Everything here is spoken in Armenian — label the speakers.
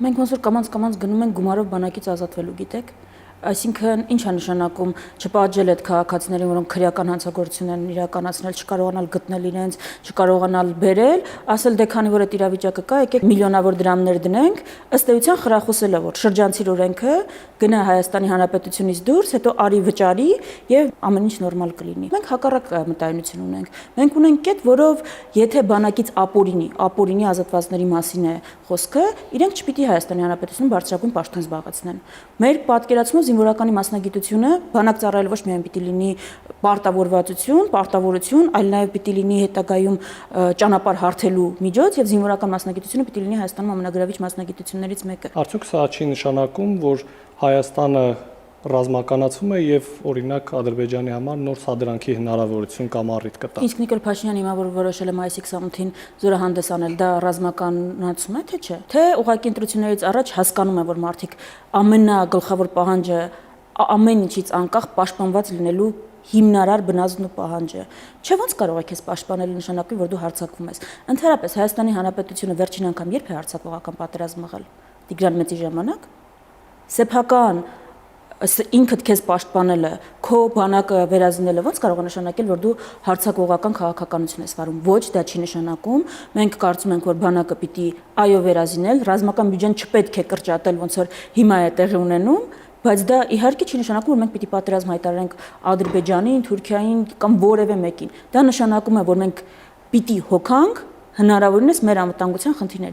Speaker 1: Մենք ոնց որ կամած գնում ենք գումարով բանակից ազատվելու, գիտեք։ Այսինքն ինչ է նշանակում չպատժել այդ քաղաքացիներին, որոնք քրեական հանցագործություն են իրականացնել, չկարողանալ գտնել իրենց, չկարողանալ բերել, ասել դե քանի որ այդ իրավիճակը կա, եկեք միլիոնավոր դրամներ դնենք, ըստ էության խրախուսելը որ շրջանցիր օրենքը, գնա Հայաստանի Հանրապետությունից դուրս, հետո արի վճարի եւ ամեն ինչ նորմալ կլինի։ Մենք հակառակ մտայնություն ունենք։ Մենք ունենք կետ, որով եթե բանակից ապօրինի ազատվածների մասին է խոսքը, իրենք չպիտի Հայաստանի Հանրապետությունում բարձրագույն պաշտոն զբաղեցնեն։ Մեր պատկերացումով զինվորականի մասնագիտությունը բանակ ծառայել ոչ միայն պիտի լինի պարտավորություն, այլ նաև պիտի լինի հետագայում ճանապարհ հարթելու միջոց եւ զինվորական մասնագիտությունը պիտի լինի Հայաստանում ամենագրավիչ մասնագիտություններից մեկը։
Speaker 2: Արդյոք սա չի նշանակում, որ Հայաստանը ռազմականացվում է եւ օրինակ Ադրբեջանի համար նոր սադրանքի հնարավորություն կամ առիթ կտա։
Speaker 1: Իսկ Նիկոլ Փաշինյանը հիմա որ որոշել է մայիսի 28-ին զորահանդես անել, դա ռազմականացում է թե չէ։ Թե ուղղակի ընտրություններից առաջ հասկանում է, որ մարդիկ ամենագլխավոր պահանջը ամեն ինչից անկախ պաշտպանված լինելու հիմնարար բնազդն ու պահանջը։ Չէ՞ ոնց կարող է քեզ պաշտպանել նշանակի, որ դու հարձակվում ես։ Ընդհանրապես Հայաստանի Հանրապետությունը վերջին անգամ երբ է հարձակողական պատերազմ եղել։ Տիգրան Մեծի ժամանակ։ Սեփական ինքդ քեզ պաշտպանելը, քո բանակը վերազինելը ոնց կարող է նշանակել, որ դու հարձակողական քաղաքականություն ես վարում։ Ոչ, դա չի նշանակում։ Մենք կարծում ենք, որ բանակը պիտի այո վերազինել, ռազմական բյուջեն չպետք է կրճատել, ոնց որ հիմա է տեղի ունենում, բայց դա իհարկե չի նշանակում, որ մենք պիտի պատերազմ հայտարարենք Ադրբեջանին, Թուրքիային կամ որևէ մեկին։ Դա նշանակում է, որ մենք պիտի հոգանք հնարավորինս մեր անվտանգության խնդիրներ։